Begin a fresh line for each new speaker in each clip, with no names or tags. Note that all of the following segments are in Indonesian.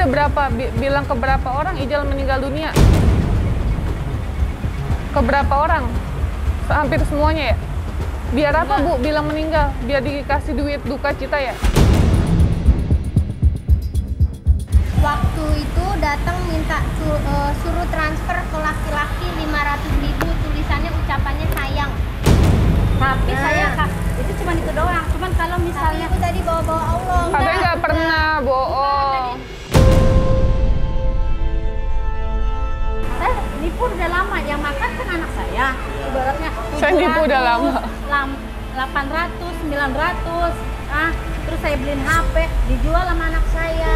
berapa? Bilang ke berapa orang Ijal meninggal dunia? Ke berapa orang? Hampir semuanya ya? Biar apa Bu bilang meninggal? Biar dikasih duit duka cita ya?
Waktu itu datang minta suruh transfer ke laki-laki 500.000, tulisannya ucapannya sayang.
Tapi saya itu cuma itu doang. Cuman kalau misalnya
Tapi itu tadi bawa-bawa Allah.
Katanya nggak pernah bohong.
nipu udah lama, yang makan kan anak saya. Ibaratnya
Saya nipu udah lama.
800, 900. Terus saya beliin HP, dijual sama anak saya.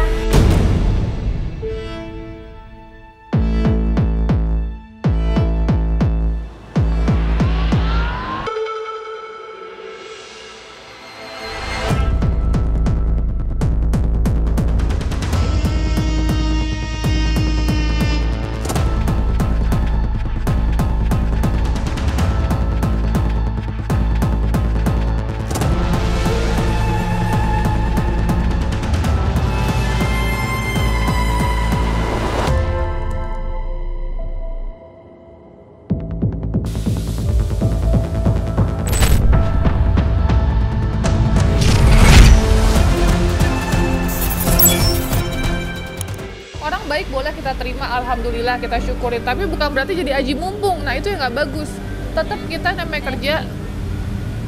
Baik boleh kita terima, alhamdulillah kita syukurin, tapi bukan berarti jadi aji mumpung. Nah itu yang nggak bagus. Tetap kita namanya kerja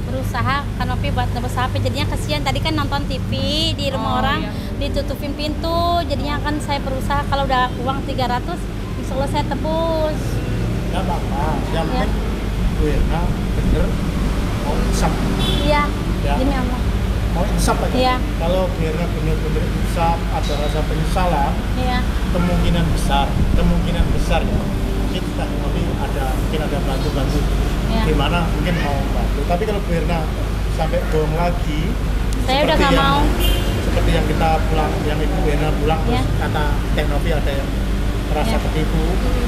berusaha Kanopi buat nebus HP, jadinya kasihan. Tadi kan nonton TV di rumah orang, ditutupin pintu, jadinya kan saya berusaha kalau udah uang 300 insya Allah saya tebus.
Nggak apa-apa, yang penting Bu Irna bener mau insaf.
Iya,
Ya.
demi Allah.
Mau insaf aja.
Iya.
Kalau Bu Irna bener-bener insaf, ada rasa penyesalan,
Iya.
kemungkinan besar ya kita mungkin ada bantu
Ya.
gimana mungkin mau bantu. Tapi kalau Bu Irna sampai bohong lagi,
Saya udah nggak mau.
seperti yang kita pulang, yang Ibu Irna pulang
Ya.
terus kata Teknovi ada yang merasa
Ya.
ketipu,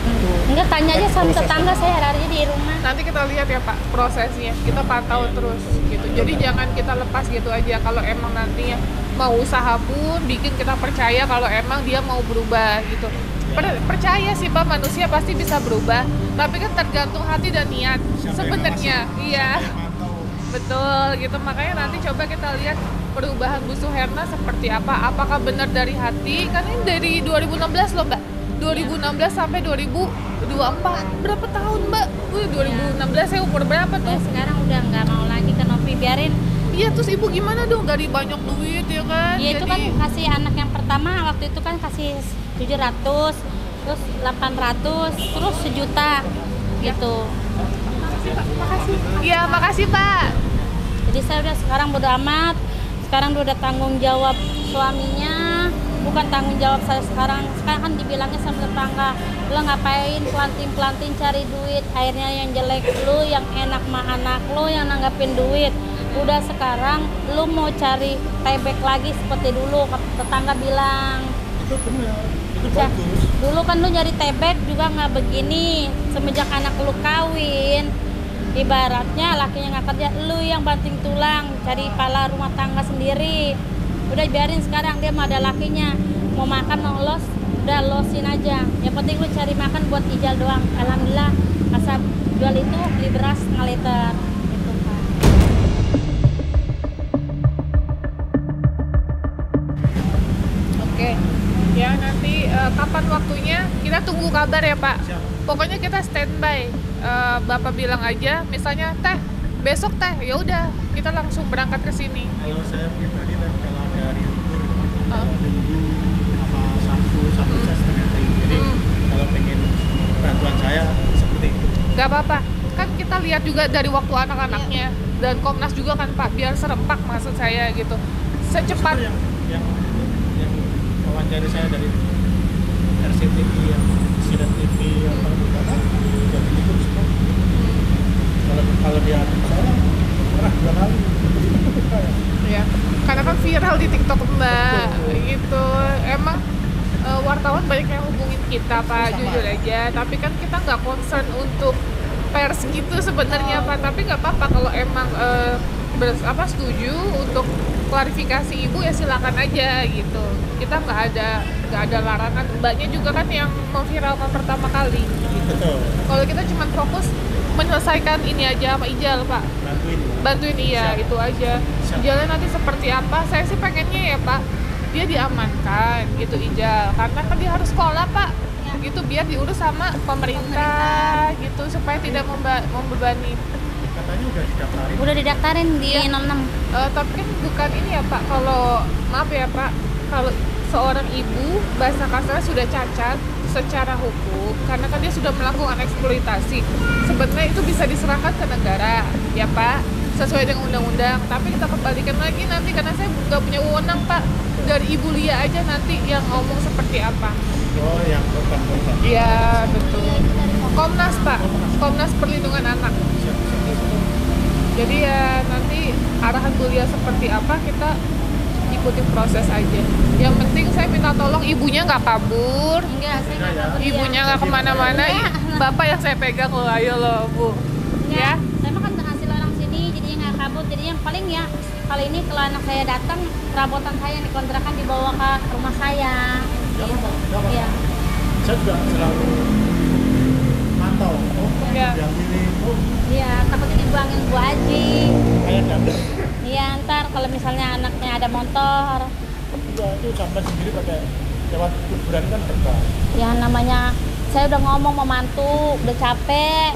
itu
Enggak, tanya aja sama
proses
tetangga saya hari di rumah.
nanti kita lihat ya Pak prosesnya, kita pantau terus gitu. Jadi jangan kita lepas gitu aja. Kalau emang nantinya mau usaha pun bikin kita percaya kalau emang dia mau berubah gitu. Percaya sih Pak, manusia pasti bisa berubah, tapi kan tergantung hati dan niat sebenarnya. Iya, betul gitu. Makanya nanti coba kita lihat perubahan Bu Suherna seperti apa. Apakah benar dari hati? Kan ini dari 2016 loh Mbak. 2016 sampai 2024, berapa tahun Mbak? 2016 saya umur berapa tuh?
Ya, sekarang udah nggak mau lagi Kanopi, biarin.
Iya, terus Ibu gimana dong dari banyak duit ya kan?
Ya itu kan kasih anak yang pertama waktu itu kan kasih 700, terus 800, terus 1 juta gitu.
Makasih. Iya, makasih Pak.
Jadi saya udah sekarang bodo amat. Sekarang udah tanggung jawab suaminya, bukan tanggung jawab saya sekarang. Sekarang kan dibilangnya sama tetangga, lo ngapain pelanting cari duit, akhirnya yang jelek lu, yang enak mah anak lu yang nanggapin duit. Udah sekarang lu mau cari payback lagi seperti dulu, tetangga bilang.
itu benar, itu
Ya,
bagus.
dulu kan lu nyari tebek juga nggak begini. Semenjak anak lu kawin, ibaratnya lakinya nggak kerja, lu yang banting tulang cari pala rumah tangga sendiri. Udah biarin sekarang dia mah ada lakinya, mau makan mau los, udah losin aja. Yang penting lu cari makan buat Ijal doang. Alhamdulillah asal jual itu beli beras 1 liter gitu kan.
Oke. Ya nanti kapan waktunya kita tunggu kabar ya Pak.
Siap.
Pokoknya kita standby. Bapak bilang aja, misalnya teh besok teh, ya udah kita langsung berangkat ke sini.
Kalau saya pribadi kan kalau ada hari libur,
Oh.
Minggu sama Sabtu saya setengah hari. Jadi kalau pengen bantuan saya seperti itu.
Gak apa-apa. Kan kita lihat juga dari waktu anak-anaknya dan Komnas juga kan Pak, biar serempak maksud saya gitu. Secepat.
Justru yang wawancari saya dari RCTV, yang Sidat TV, apa jadi itu semua. Kalau dia saya pernah 2 kali.
Ya, karena kan viral di TikTok Mbak, gitu. Emang wartawan banyak yang hubungin kita Pak, jujur aja. Tapi kan kita nggak concern untuk pers gitu sebenarnya Pak. Tapi nggak apa-apa kalau emang setuju untuk klarifikasi Ibu ya silakan aja gitu. kita nggak ada larangan. Mbaknya juga kan yang memviralkan pertama kali.
Betul.
Kalau kita cuma fokus menyelesaikan ini aja sama Ijal, Pak. Bantuin iya,
Siap.
itu aja.
Siap.
Ijalnya nanti seperti apa? Saya sih pengennya ya, Pak, dia diamankan gitu Ijal. Karena kan dia harus sekolah, Pak. Gitu biar diurus sama pemerintah gitu supaya tidak membebani.
Katanya udah didaftarin.
Udah didaftarin di
Ya.
66.
Tapi kan bukan ini ya, Pak. Kalau maaf ya, Pak, kalau seorang ibu bahasa kasarnya sudah cacat secara hukum karena kan dia sudah melakukan eksploitasi, sebenarnya itu bisa diserahkan ke negara ya, Pak, sesuai dengan undang-undang. Tapi kita kembalikan lagi nanti karena saya nggak punya wewenang, Pak, dari Ibu Lia aja nanti yang ngomong seperti apa.
Oh, yang korban.
Iya, betul. Komnas, Pak, Komnas Perlindungan Anak. Jadi ya nanti arahan Bu Lia seperti apa kita ikuti proses aja. Yang penting saya minta tolong ibunya nggak kabur,
Enggak, saya nggak kabur.
ibunya nggak kemana-mana, bapak yang saya pegang loh, ayo loh Bu.
Ya,
Ya,
saya mah kan hasil orang sini, jadinya nggak kabur. Jadi yang paling ya kali ini kalau anak saya datang, perabotan saya yang dikontrakan dibawa ke rumah saya.
Gak apa-apa.
Iya.
Saya juga selalu mantau. Oh,
Ya.
yang ini, oh,
Iya, takutnya dibuangin Bu Aji.
kayak dapet.
Iya, ntar kalau misalnya anaknya ada motor,
Juga itu sampai sendiri pakai lewat kuburan kan terbang.
ya namanya saya udah ngomong sama mantu, udah capek.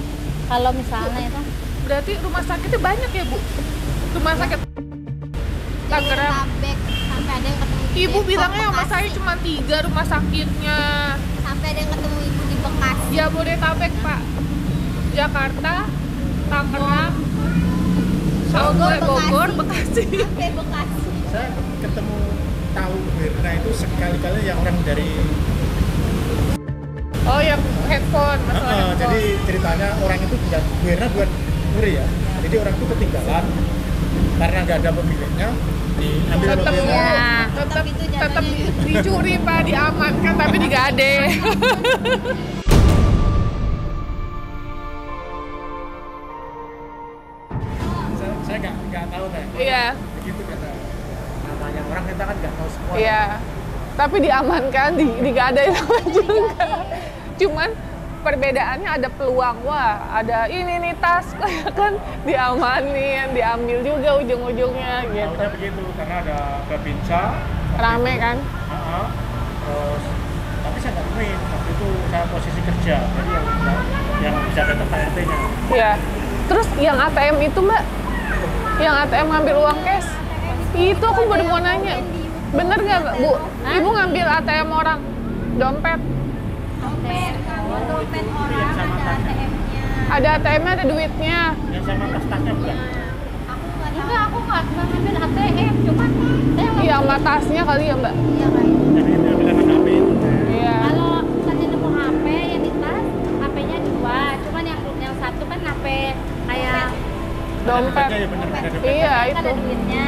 Kalau misalnya itu,
berarti rumah sakitnya banyak ya, Bu? Rumah sakit Tangerang.
Tabek, sampai ada yang ketemu di
Ibu
Depok,
bilangnya sama
Bekasi.
saya cuma 3 rumah sakitnya.
Sampai ada yang ketemu ibu di Bekasi.
Jabodetabek, Pak. Jakarta, Tangerang, Bogor, Bekasi.
Sampai Bekasi.
Saya ketemu tahu Mirna itu sekali-kali yang orang dari
Oh, yang handphone, masalah handphone.
jadi ceritanya orang itu tidak Mirna bukan Muri ya. Jadi orang itu ketinggalan karena nggak ada pemiliknya diambil
tetap
mobilnya.
Ya.
Tetap itu
tetap
jalannya.
dicuri, Pak, diamankan tapi digade.
Saya nggak tahu teh.
Iya.
Begitu kata namanya orang kita kan nggak tahu semua.
Iya. Tapi diamankan, digade sama juga. Cuman perbedaannya ada peluang, wah ada ini nih tas kan diamanin, diambil juga ujung-ujungnya gitu.
Tahunya begitu karena ada babinsa.
Rame kan?
Terus tapi saya nggak nemuin waktu itu saya posisi kerja jadi yang bisa datang PRT-nya.
Iya. Terus yang ATM itu, Mbak, yang ATM ngambil uang cash, itu aku baru mau nanya, bener nggak, Bu? Ibu ngambil ATM orang, dompet,
Dompet, kalau dompet orang
sama
ada
tasnya.
ATM-nya.
ada ATM-nya, ada duitnya.
Yang sama tas-tasnya bukan?
Aku nggak tahu.
enggak, aku nggak ngambil ATM, cuman saya
Iya, sama tasnya kali ya, Mbak?
Iya kayaknya.
Jadi dia bilang HP itu.
Iya.
kalau tadi nemu HP yang di tas, HP-nya 2, cuman yang satu kan HP kayak
Dompet.
Ya, bener, ada dompetnya.
Iya,
nggak ada
itu.
duitnya,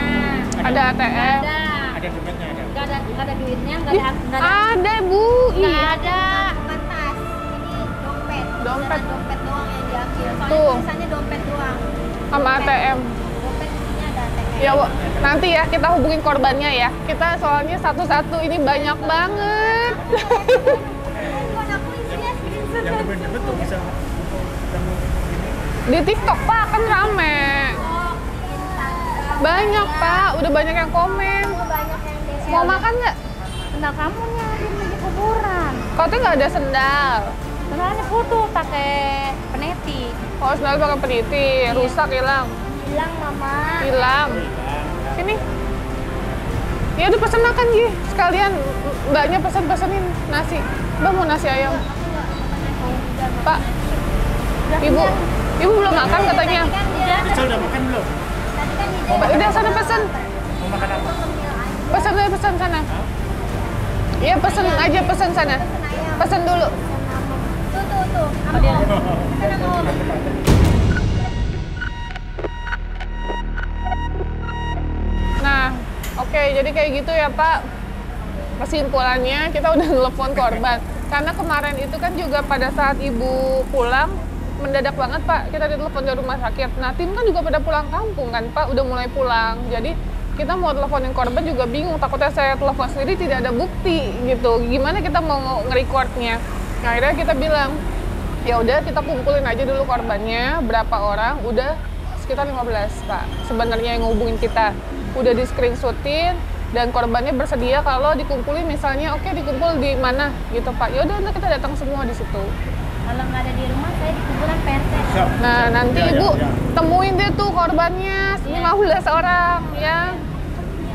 Ada
nggak
ATM.
ada,
Ada dompetnya ada.
nggak ada duitnya, nggak
Ih,
ada,
ada, Bu.
nggak
Iya.
ada.
Bukan tas, ini dompet.
Dompet.
Beneran dompet doang yang diambil. Soalnya
Tuh.
tulisannya dompet doang.
Sama ATM.
Dompet isinya ada ATM.
Ya, Bu. Nanti ya kita hubungin korbannya ya. Kita soalnya satu-satu ini banyak banget.
Handphone aku isinya screenshot.
Yang dompet tuh bisa ketemu ini.
Di TikTok, Pak, kan rame.
Oh, Instagram.
Banyak, Pak. Udah banyak yang komen.
Oh, banyak yang DM.
Mau makan nggak?
Sendal kamu nyari di kuburan.
Katanya nggak ada sendal.
Sendalnya putus pakai peneti.
Oh, sendal pakai peniti. Rusak, hilang.
Bilang mama.
Hilang. Sini. Ya udah pesen makan, Gi. Sekalian mbaknya pesenin nasi. Mbak mau nasi ayam. Pak, Ibu. Ibu belum makan katanya.
Kan dia
Rizal udah makan belum?
tadi kan dia
Mbak, udah sana pesen.
Mau makan apa?
Pesan aja, pesan sana. Iya, pesen aja, pesen sana. Pesen dulu.
Tuh. Sama om. Kan sama om.
Nah, oke, jadi kayak gitu ya, Pak. Kesimpulannya kita udah nelfon korban. Karena kemarin itu kan juga pada saat ibu pulang, mendadak banget, Pak. Kita ditelepon dari rumah sakit. Nah, tim kan juga pada pulang kampung kan, Pak. Udah mulai pulang. Jadi kita mau teleponin korban juga bingung, takutnya saya telepon sendiri tidak ada bukti gitu. Gimana kita mau nge-recordnya? Nah, akhirnya kita bilang, ya udah kita kumpulin aja dulu korbannya, berapa orang, udah sekitar 15 Pak. Sebenarnya yang ngehubungin kita udah di screenshotin dan korbannya bersedia kalau dikumpulin misalnya oke, dikumpul di mana gitu Pak. Ya udah kita datang semua di situ.
Kalau nggak ada di rumah, saya di kuburan PRT.
Siap.
Nah, nanti
Ya,
Ibu
ya.
temuin deh tuh korbannya 15 orang ya.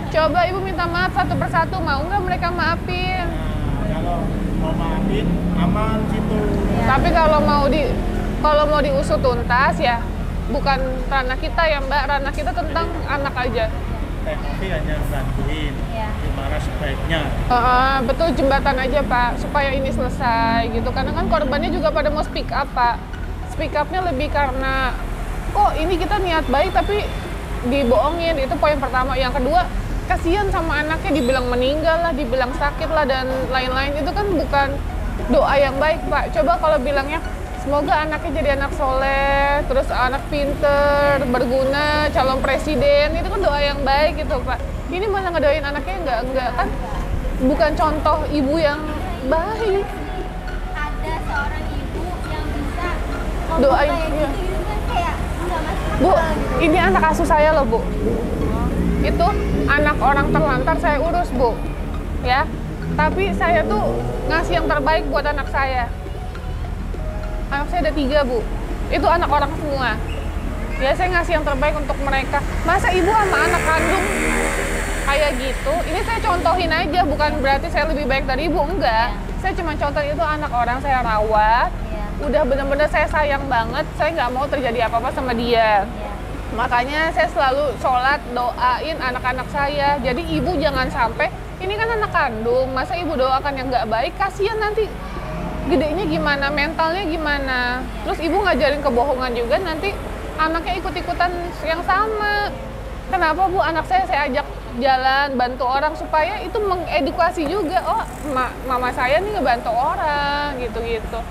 Coba Ibu minta maaf satu persatu, mau nggak mereka maafin?
Nah, kalau mau maafin aman situ.
Tapi kalau mau diusut tuntas ya bukan ranah kita ya Mbak, ranah kita tentang anak aja.
Tapi hanya bantuin
Iya.
gimana sebaiknya.
Betul, jembatan aja Pak, supaya ini selesai gitu. Karena kan korbannya juga pada mau speak up Pak. Speak up-nya lebih karena kok ini kita niat baik tapi dibohongin, itu poin pertama. Yang kedua, kasihan sama anaknya, dibilang meninggal lah, dibilang sakit lah dan lain-lain, itu kan bukan doa yang baik Pak. Coba kalau bilangnya semoga anaknya jadi anak soleh, terus anak pinter, berguna, calon presiden, itu kan doa yang baik gitu Pak. Ini malah ngedoain anaknya enggak kan, bukan contoh ibu yang baik.
Ada seorang ibu yang bisa ngomong
Doain,
kayak
iya.
gitu kan kayak nggak masuk
Bu,
akal gitu.
ini anak asuh saya loh Bu. Itu anak orang terlantar saya urus Bu, ya. Tapi saya tuh ngasih yang terbaik buat anak saya. Anak saya ada 3 Bu, itu anak orang semua. Ya saya ngasih yang terbaik untuk mereka. Masa ibu sama anak kandung kayak gitu? Ini saya contohin aja, bukan berarti saya lebih baik dari ibu, enggak. Saya cuma contoh itu anak orang saya rawat.
Iya.
Udah bener-bener saya sayang banget, saya nggak mau terjadi apa-apa sama dia.
Iya.
Makanya saya selalu sholat, doain anak-anak saya. Jadi ibu jangan sampai, ini kan anak kandung, masa ibu doakan yang nggak baik, kasihan nanti gedenya gimana, mentalnya gimana. Terus ibu ngajarin kebohongan juga, nanti anaknya ikut-ikutan yang sama. Kenapa Bu, anak saya ajak jalan, bantu orang, supaya itu mengedukasi juga. Oh, mama saya nih ngebantu orang, gitu-gitu.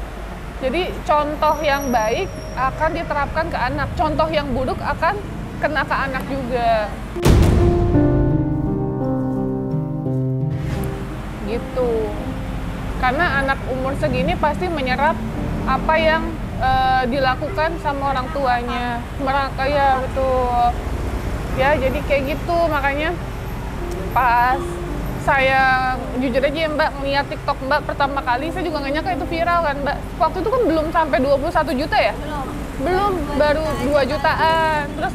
Jadi contoh yang baik akan diterapkan ke anak, contoh yang buruk akan kena ke anak juga. Gitu. Karena anak umur segini pasti menyerap apa yang dilakukan sama orang tuanya. Mereka ya betul. Ya jadi kayak gitu, makanya pas saya jujur aja ya Mbak, ngeliat TikTok Mbak pertama kali, saya juga nggak nyangka itu viral kan Mbak. Waktu itu kan belum sampai 21 juta ya? Belum, baru 2 jutaan. Terus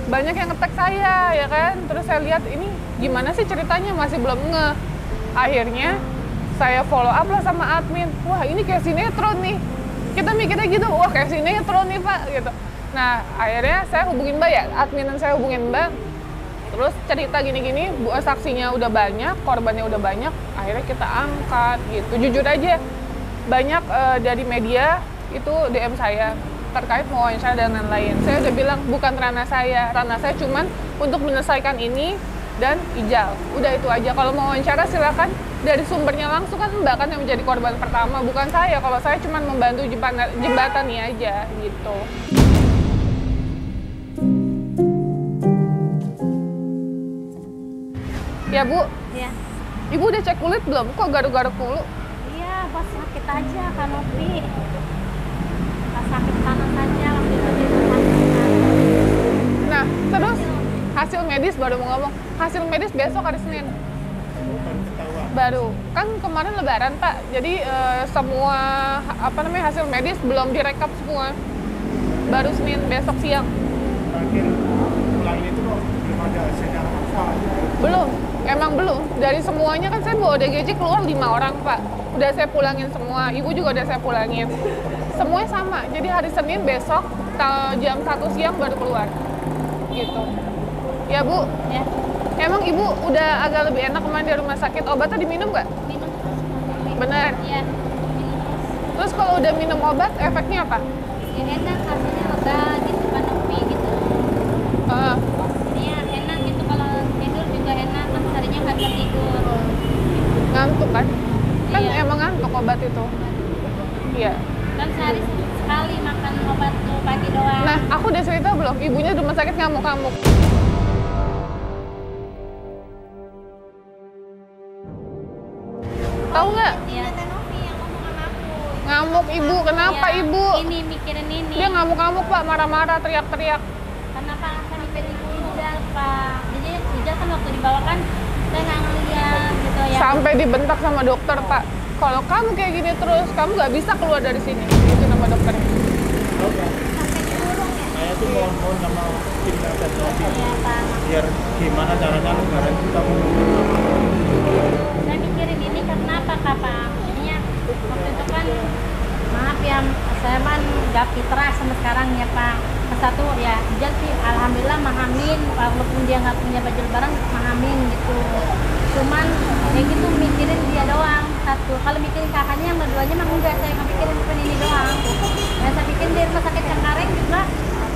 banyak yang nge-tag saya ya kan. Terus saya lihat ini gimana sih ceritanya, masih belum nge. Akhirnya saya follow up lah sama admin. Wah ini kayak sinetron nih. Kita mikirnya gitu, wah kayak sinetron nih Pak gitu. Nah akhirnya saya hubungin Mbak ya, adminan saya hubungin Mbak. Terus cerita gini-gini, saksinya udah banyak, korbannya udah banyak, akhirnya kita angkat gitu. Jujur aja, banyak dari media itu DM saya terkait wawancara dan lain-lain. Saya udah bilang bukan ranah saya cuman untuk menyelesaikan ini dan ijal. Udah itu aja. Kalau mau wawancara silakan dari sumbernya langsung, kan Mbak kan yang menjadi korban pertama, bukan saya. Kalau saya cuma membantu jembatannya aja gitu. Ya Bu,
Ya.
Ibu udah cek kulit belum? Kok garuk-garuk mulu?
Iya, pas sakit aja kanopi. Pas sakit panas aja waktu itu di rumah.
Nah, terus hasil medis baru mau ngomong. Hasil medis besok hari Senin.
Baru ketahuan.
Baru. Kan kemarin Lebaran, Pak. Jadi semua hasil medis belum direkap semua. Baru Senin besok siang.
Terakhir pulang itu kok belum ada hasilnya apa.
Belum. Emang belum. Dari semuanya kan saya bawa ODGJ keluar 5 orang, Pak. Udah saya pulangin semua. Ibu juga udah saya pulangin. Semuanya sama. Jadi hari Senin besok jam 1 siang baru keluar. Gitu. Ya, Bu.
Ya,
Emang Ibu udah agak lebih enak kemarin di rumah sakit. Obatnya diminum nggak?
minum terus.
Bener.
Iya, minum terus.
Terus kalau udah minum obat, efeknya apa?
Ya enak, hasilnya lega gitu, kanopi gitu. Jadinya enak gitu, kalau tidur juga enak, kan harinya nggak bisa tidur.
Ngantuk kan? Kan
Iya.
emang ngantuk obat itu. Iya.
Kan sehari sekali makan obat tuh pagi doang.
Nah, aku udah cerita belum? Ibunya di rumah sakit ngamuk-ngamuk. Tahu nggak?
Iya.
Tante Novi yang ngomong sama aku.
Ngamuk ibu, kenapa
Iya,
ibu?
Ini mikirin ini.
Dia ngamuk-ngamuk Pak, marah-marah, teriak-teriak.
Kenapa kan dipilih Ijal, Pak? Jadi Ijal kan waktu dibawa kan saya nggak ngeliat gitu ya.
Sampai dibentak sama dokter Pak. Kalau kamu kayak gini terus, kamu nggak bisa keluar dari sini. Itu nama dokternya.
Tahu nggak?
Sampai dikurung ya.
Saya tuh mohon sama tim Tante Novi
Iya, Pak.
biar gimana caranya negara itu kamu
Saya mikirin ini karena apa, Kak? Jadinya waktu itu kan maaf ya, saya kan nggak fitrah sama sekarang ya, Pak. Satu ya, Ijal sih alhamdulillah mahamin, walaupun dia nggak punya baju lebaran mahamin gitu. Cuman ya gitu mikirin dia doang satu. Kalau mikirin kakaknya yang keduanya mah enggak, saya nggak mikirin bukan ini doang. Dan saya bikin di rumah sakit Cengkareng juga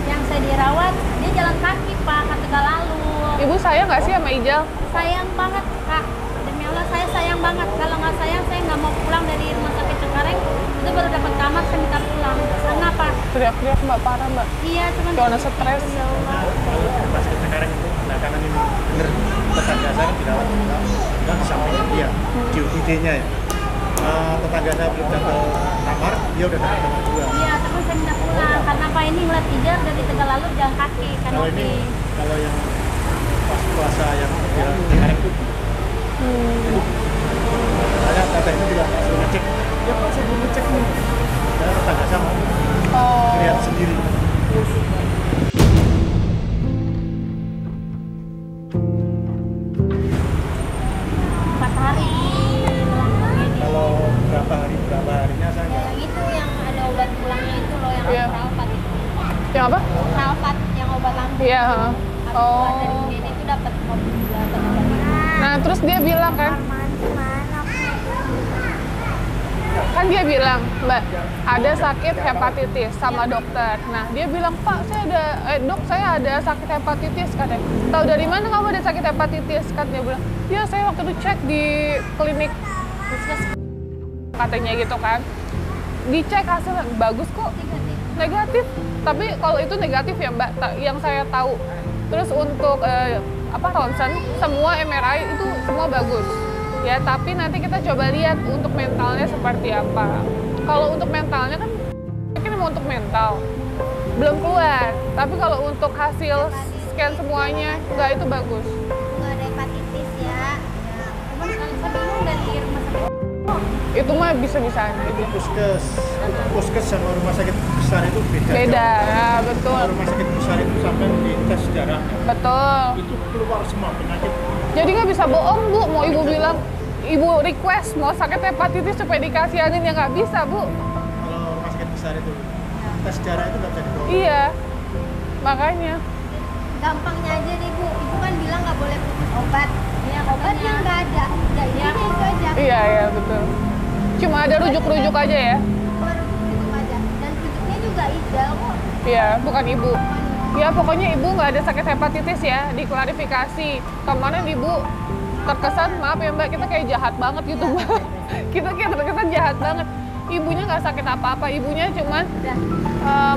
yang saya dirawat dia jalan kaki, Pak, ke Tegalalu.
Ibu sayang nggak sih sama Ijal?
Sayang banget, Kak. Demi Allah saya sayang banget. Kalau nggak sayang saya nggak mau pulang dari rumah sakit Cengkareng. Itu baru dapat kamar saya minta pulang. Karena apa?
Teriak-teriak Mbak, parah Mbak.
Iya, cuman
Karena stres.
Ya Allah.
kalau pas sekarang itu belakangan ini bener tetangga saya dirawat dan di sampingnya dia di UGD-nya ya. Tetangga saya belum dapat kamar, dia udah dapat kamar juga.
Iya, tapi saya minta pulang. Karena apa ini ngeliat Ijal dari Tegalalu jalan kaki kan
Kalau
oke.
ini kalau yang pas puasa yang di sekarang itu saya kata ini juga suruh ngecek. Ya pas saya belum ngecek nih. Saya tetangga saya mau
Oh.
lihat sendiri.
Empat hari ini.
Kalau berapa harinya saya
Ya,
nggak.
yang itu yang ada obat pulangnya itu loh yang
Iya.
Ralfat itu.
Yang apa?
Ralfat yang obat lambung.
Iya.
Habis
Oh.
keluar dari UGD itu dapat obat lambung.
Nah, terus dia bilang kan, kan dia bilang, Mbak, ada sakit hepatitis sama dokter. Nah, dia bilang, Pak, saya ada, dok, saya ada sakit hepatitis, katanya. Tahu dari mana kamu ada sakit hepatitis? Kan dia bilang, ya saya waktu itu cek di klinik puskesmas, katanya gitu kan. Dicek hasilnya, bagus kok, negatif. Tapi kalau itu negatif ya Mbak, yang saya tahu. Terus untuk ronsen, semua MRI itu semua bagus. Ya, tapi nanti kita coba lihat untuk mentalnya seperti apa. Kalau untuk mentalnya kan mungkin mau untuk mental belum keluar, tapi kalau untuk hasil scan semuanya enggak, itu bagus.
Nggak ada hepatitis ya.
Cuman kalau saya bingung dari rumah sakit.
Itu mah bisa-bisaan
Itu puskes sama rumah sakit besar itu beda.
beda ya, betul
Kalau rumah sakit besar itu sampai di tes darah
betul.
itu keluar semua penyakit.
Jadi nggak bisa bohong Bu, mau ibu bilang ibu request mau sakit hepatitis supaya dikasihanin ya nggak bisa Bu.
Kalau rumah sakit besar itu tes darah itu nggak bisa dibawa.
Iya, makanya.
Gampangnya aja nih Bu, Ibu kan bilang nggak boleh putus obat.
Iya,
Obatnya nggak ada. Udah ini
Iya.
itu aja.
Iya, iya betul. Cuma ada rujuk-rujuk aja ya.
Baru itu aja. Dan rujuknya juga Ijal kok.
Iya, bukan ibu. Ya pokoknya ibu nggak ada sakit hepatitis ya, diklarifikasi. Kemarin ibu terkesan, maaf ya Mbak, kita kayak jahat banget gitu Mbak. Kita kayak terkesan jahat banget. Ibunya nggak sakit apa-apa, ibunya cuman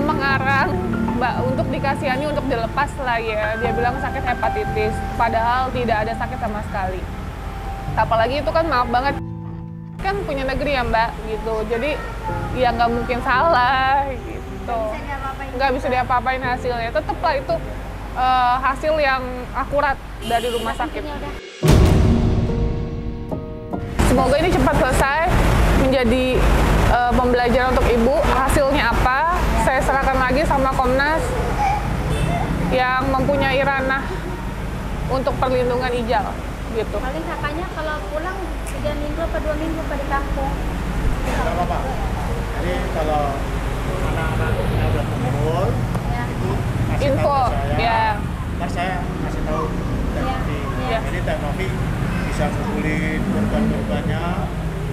mengarang Mbak untuk dikasihani untuk dilepas lah ya. Dia bilang sakit hepatitis, padahal tidak ada sakit sama sekali. Apalagi itu kan maaf banget, kan punya negeri ya Mbak gitu. Jadi ya nggak mungkin salah gitu.
Bisa diapa-apain.
Nggak bisa diapa-apain hasilnya. Tetaplah itu hasil yang akurat dari rumah sakit.
Ya udah.
Semoga ini cepat selesai, menjadi pembelajaran untuk ibu. Hasilnya apa? Saya serahkan lagi sama Komnas yang mempunyai ranah untuk perlindungan Ijal, gitu.
Paling kakaknya kalau pulang 3 minggu atau 2 minggu di kampung.
Nggak apa-apa. Jadi kalau anak-anaknya udah kumpul,
Ya.
itu kasih
Info,
tahu ke saya.
ya.
Ntar saya kasih tahu Teh
Ya,
Novi.
ya.
Jadi Teh Novi bisa ngumpulin korban-korbannya,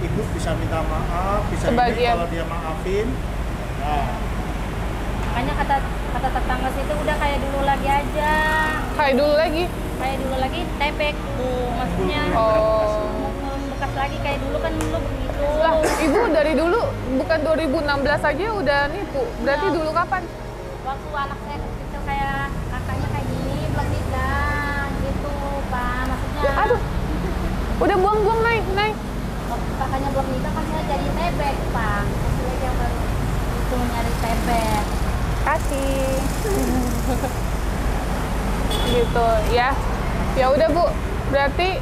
ibu bisa minta maaf, bisa ini
Sebagian.
kalau dia maafin. Nah,
Makanya kata tetangga situ udah kayak dulu lagi aja.
Kayak dulu lagi.
Kayak dulu lagi tepek tuh, maksudnya
Oh.
bekas lagi kayak dulu kan dulu begitu.
Lah, ibu dari dulu bukan 2016 aja udah nipu. Berarti
Iya.
dulu kapan?
Waktu anak saya kecil kayak kakaknya kayak gini belum nikah gitu, Pak. Maksudnya
Aduh, udah buang-buang naik.
waktu kakaknya
gitu ya. Ya udah Bu, berarti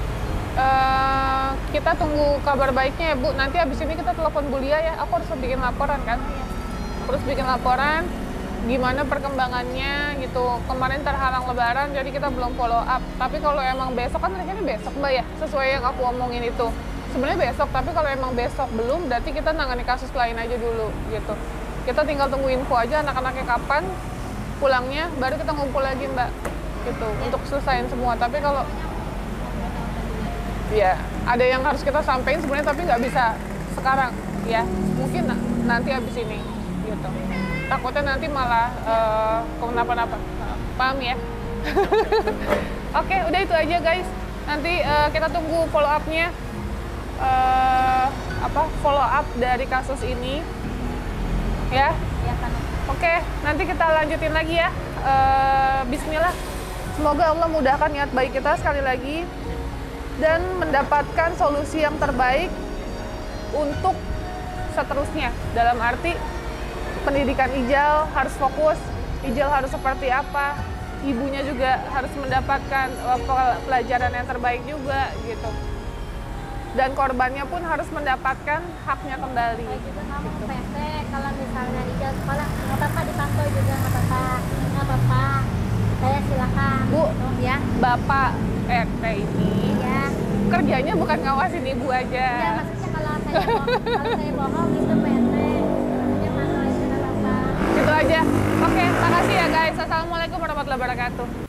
kita tunggu kabar baiknya ya Bu. Nanti habis ini kita telepon Bu Lia ya. Aku harus bikin laporan kan. Terus bikin laporan gimana perkembangannya gitu. Kemarin terhalang lebaran jadi kita belum follow up. Tapi kalau emang besok kan rencananya besok Mbak ya, sesuai yang aku omongin itu. Sebenarnya besok, tapi kalau emang besok belum, berarti kita nangani kasus lain aja dulu gitu. Kita tinggal tunggu info aja anak-anaknya kapan pulangnya, baru kita ngumpul lagi Mbak gitu untuk selesaiin semua. Tapi kalau ya ada yang harus kita sampaikan sebenarnya tapi nggak bisa sekarang ya, mungkin nanti habis ini gitu. Takutnya nanti malah kenapa-napa, paham ya? Oke, udah itu aja guys. Nanti kita tunggu follow up-nya, follow up dari kasus ini ya.
Ya kan.
Oke, nanti kita lanjutin lagi ya. Bismillah. Semoga Allah mudahkan niat baik kita sekali lagi dan mendapatkan solusi yang terbaik untuk seterusnya. Dalam arti pendidikan Ijal harus fokus, Ijal harus seperti apa, ibunya juga harus mendapatkan pelajaran yang terbaik juga gitu. Dan korbannya pun harus mendapatkan haknya kembali.
Saya juga kamu PT, kalau misalnya Ijal sekolah, nggak apa-apa dipantau juga, nggak apa-apa. Saya silakan.
Bu,
ya.
Bapak RT ini
Ya.
kerjanya bukan ngawasin ibu aja.
Ya, maksudnya kalau saya bohong itu PT. Maksudnya mana itu nggak apa-apa.
Gitu aja. Oke, makasih ya guys. Assalamualaikum warahmatullahi wabarakatuh.